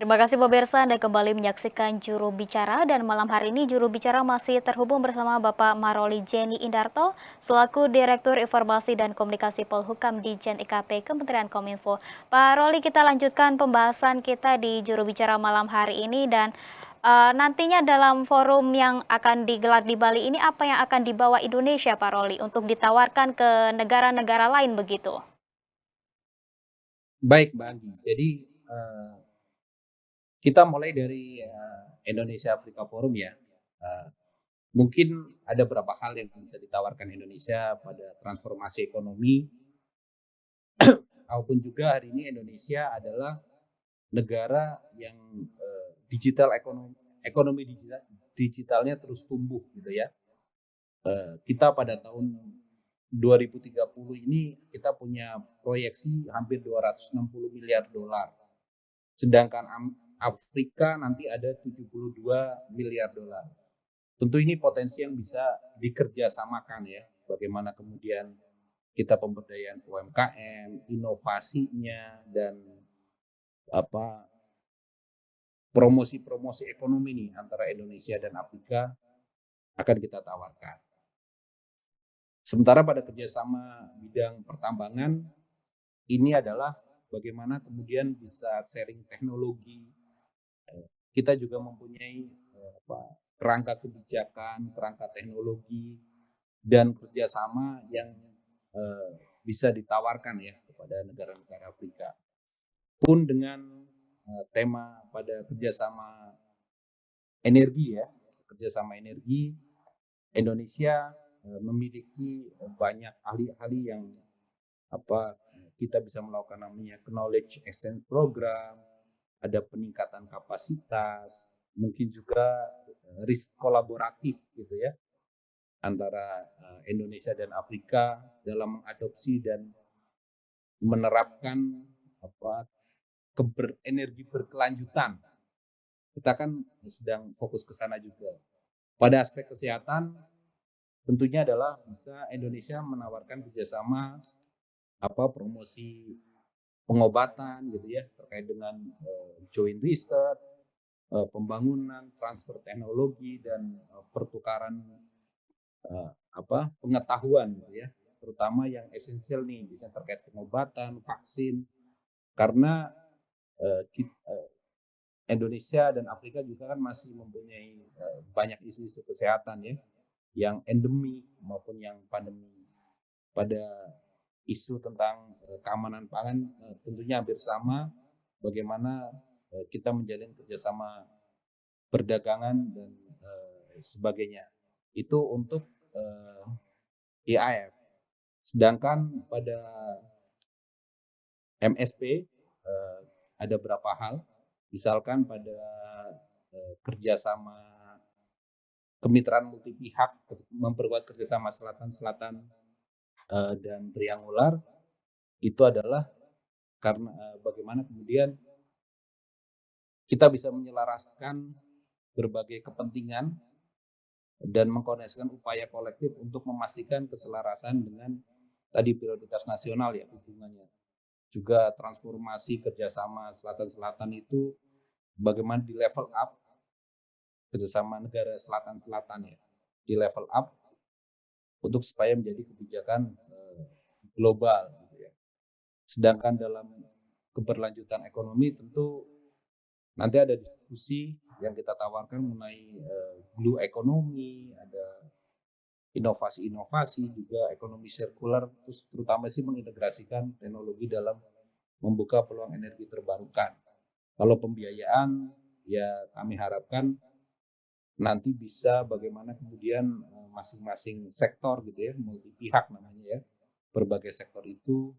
Terima kasih pemirsa, Anda kembali menyaksikan Juru Bicara dan malam hari ini Juru Bicara masih terhubung bersama Bapak Maroli Jenny Indarto selaku Direktur Informasi dan Komunikasi Polhukam Ditjen IKP Kementerian Kominfo. Pak Roli, kita lanjutkan pembahasan kita di Juru Bicara malam hari ini dan nantinya dalam forum yang akan digelar di Bali ini apa yang akan dibawa Indonesia, Pak Roli, untuk ditawarkan ke negara-negara lain begitu? Baik, Mbak Anggi. Jadi, kita mulai dari, Indonesia Afrika Forum ya. Eee, Mungkin ada beberapa hal yang bisa ditawarkan Indonesia pada transformasi ekonomi, maupun juga hari ini Indonesia adalah negara yang, digital ekonomi digitalnya terus tumbuh gitu ya. Kita pada tahun 2030 ini kita punya proyeksi hampir 260 miliar dolar. Sedangkan Afrika nanti ada 72 miliar dolar. Tentu ini potensi yang bisa dikerjasamakan ya. Bagaimana kemudian kita pemberdayaan UMKM, inovasinya dan apa promosi-promosi ekonomi nih antara Indonesia dan Afrika akan kita tawarkan. Sementara pada kerjasama bidang pertambangan ini adalah bagaimana kemudian bisa sharing teknologi. Kita juga mempunyai kerangka kebijakan, kerangka teknologi, dan kerjasama yang eh, bisa ditawarkan ya kepada negara-negara Afrika. Pun dengan tema pada kerjasama energi ya, kerjasama energi, Indonesia memiliki banyak ahli-ahli yang apa kita bisa melakukan namanya knowledge exchange program, ada peningkatan kapasitas, mungkin juga risk kolaboratif gitu ya antara Indonesia dan Afrika dalam mengadopsi dan menerapkan apa energi berkelanjutan. Kita kan sedang fokus ke sana juga. Pada aspek kesehatan tentunya adalah bisa Indonesia menawarkan kerjasama promosi pengobatan gitu ya terkait dengan joint research, pembangunan, transfer teknologi dan pertukaran pengetahuan gitu ya, terutama yang esensial nih, bisa terkait pengobatan, vaksin, karena Indonesia dan Afrika juga kan masih mempunyai banyak isu-isu kesehatan ya, yang endemi maupun yang pandemi. Pada isu tentang keamanan pangan tentunya hampir sama, bagaimana kita menjalin kerjasama perdagangan dan sebagainya. Itu untuk IAF. Sedangkan pada MSP ada beberapa hal, misalkan pada kerjasama kemitraan multi pihak, memperkuat kerjasama selatan-selatan dan triangular, itu adalah karena bagaimana kemudian kita bisa menyelaraskan berbagai kepentingan dan mengkoordinasikan upaya kolektif untuk memastikan keselarasan dengan tadi prioritas nasional ya hubungannya. Juga transformasi kerjasama selatan-selatan itu bagaimana di level up kerjasama negara selatan-selatan ya, di level up untuk supaya menjadi kebijakan global gitu ya. Sedangkan dalam keberlanjutan ekonomi tentu nanti ada diskusi yang kita tawarkan mengenai blue economy, ada inovasi-inovasi juga ekonomi sirkular, terus terutama sih mengintegrasikan teknologi dalam membuka peluang energi terbarukan. Kalau pembiayaan ya kami harapkan nanti bisa bagaimana kemudian masing-masing sektor gitu ya, multi pihak namanya ya, berbagai sektor itu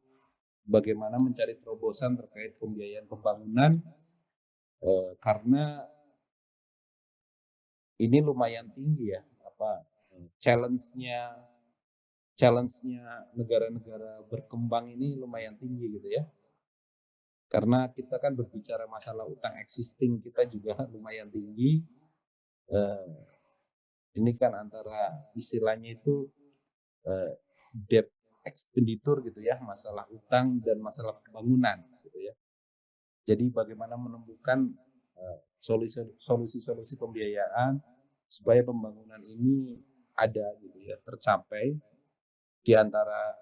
bagaimana mencari terobosan terkait pembiayaan pembangunan karena ini lumayan tinggi ya challenge-nya negara-negara berkembang ini lumayan tinggi gitu ya. Karena kita kan berbicara masalah utang existing kita juga lumayan tinggi. Ini kan antara istilahnya itu debt expenditure gitu ya, masalah utang dan masalah pembangunan gitu ya. Jadi bagaimana menemukan solusi-solusi pembiayaan supaya pembangunan ini ada gitu ya, tercapai di antara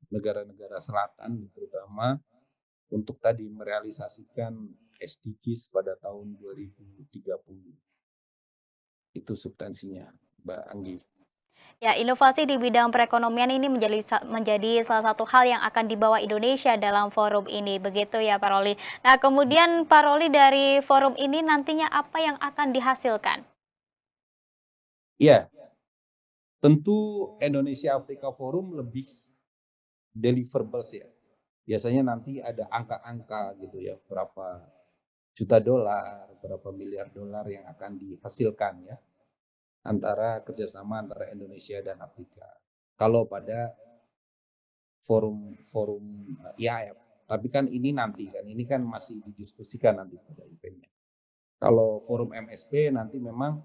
negara-negara selatan terutama untuk tadi merealisasikan SDGs pada tahun 2030. Itu substansinya, Mbak Anggi. Ya, inovasi di bidang perekonomian ini menjadi salah satu hal yang akan dibawa Indonesia dalam forum ini, begitu ya Pak Roli. Nah, kemudian Pak Roli dari forum ini nantinya apa yang akan dihasilkan? Iya, tentu Indonesia Afrika Forum lebih deliverables ya. Biasanya nanti ada angka-angka gitu ya, berapa juta dolar, berapa miliar dolar yang akan dihasilkan ya antara kerjasama antara Indonesia dan Afrika. Kalau pada forum IAF, tapi kan ini nanti kan, ini kan masih didiskusikan nanti pada eventnya. Kalau forum MSP nanti memang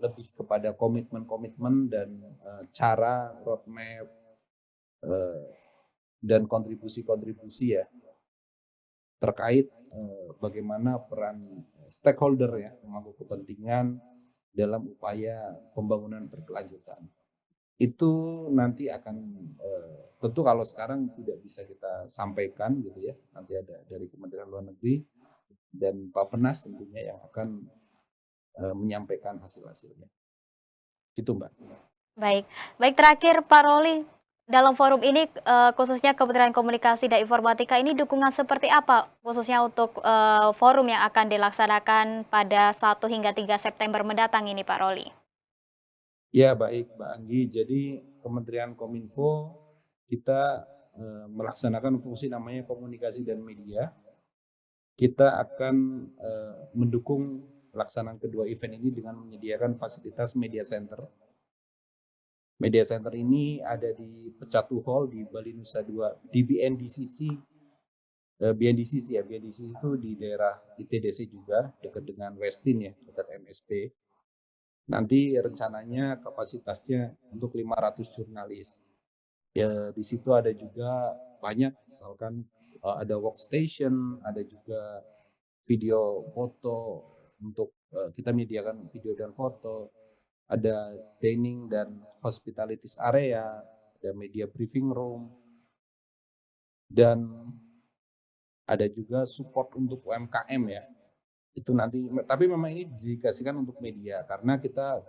lebih kepada komitmen-komitmen dan cara roadmap dan kontribusi-kontribusi ya terkait bagaimana peran stakeholder ya pemangku kepentingan dalam upaya pembangunan berkelanjutan. Itu nanti akan tentu kalau sekarang tidak bisa kita sampaikan gitu ya. Nanti ada dari Kementerian Luar Negeri dan Bappenas tentunya yang akan menyampaikan hasil-hasilnya. Gitu, Mbak. Baik, baik terakhir Pak Roli, dalam forum ini khususnya Kementerian Komunikasi dan Informatika ini dukungan seperti apa khususnya untuk forum yang akan dilaksanakan pada 1 hingga 3 September mendatang ini Pak Roli? Ya, baik, Mbak Anggi. Jadi Kementerian Kominfo kita melaksanakan fungsi namanya komunikasi dan media. Kita akan mendukung pelaksanaan kedua event ini dengan menyediakan fasilitas media center. Media center ini ada di Pecatu Hall di Bali Nusa Dua, di BNDCC. BNDCC ya, BNDCC itu di daerah ITDC juga, dekat dengan Westin ya, dekat MSP. Nanti rencananya kapasitasnya untuk 500 jurnalis. Ya, di situ ada juga banyak, misalkan ada workstation, ada juga video foto untuk kita menyediakan video dan foto, ada dining dan hospitalities area, ada media briefing room, dan ada juga support untuk UMKM ya. Itu nanti, tapi memang ini didedikasikan untuk media karena kita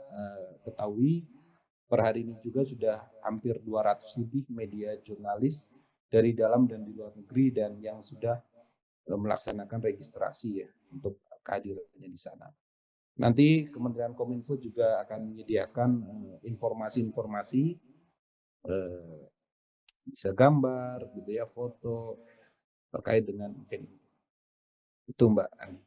ketahui per hari ini juga sudah hampir 200 lebih media jurnalis dari dalam dan di luar negeri dan yang sudah melaksanakan registrasi ya untuk kehadirannya di sana. Nanti Kementerian Kominfo juga akan menyediakan informasi-informasi, bisa gambar, gitu ya, foto terkait dengan event ini. Itu Mbak Ani.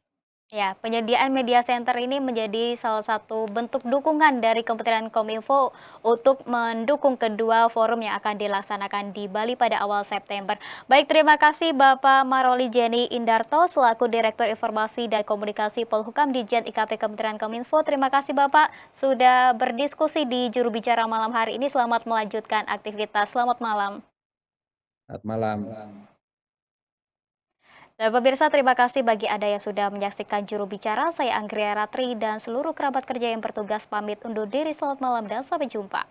Ya, penyediaan media center ini menjadi salah satu bentuk dukungan dari Kementerian Kominfo untuk mendukung kedua forum yang akan dilaksanakan di Bali pada awal September. Baik, terima kasih Bapak Maroli Jenny Indarto selaku Direktur Informasi dan Komunikasi Polhukam Ditjen IKP Kementerian Kominfo. Terima kasih Bapak sudah berdiskusi di juru bicara malam hari ini. Selamat melanjutkan aktivitas. Selamat malam. Selamat malam. Dan pemirsa, terima kasih bagi Anda yang sudah menyaksikan juru bicara. Saya Anggria Ratri dan seluruh kerabat kerja yang bertugas pamit undur diri. Selamat malam dan sampai jumpa.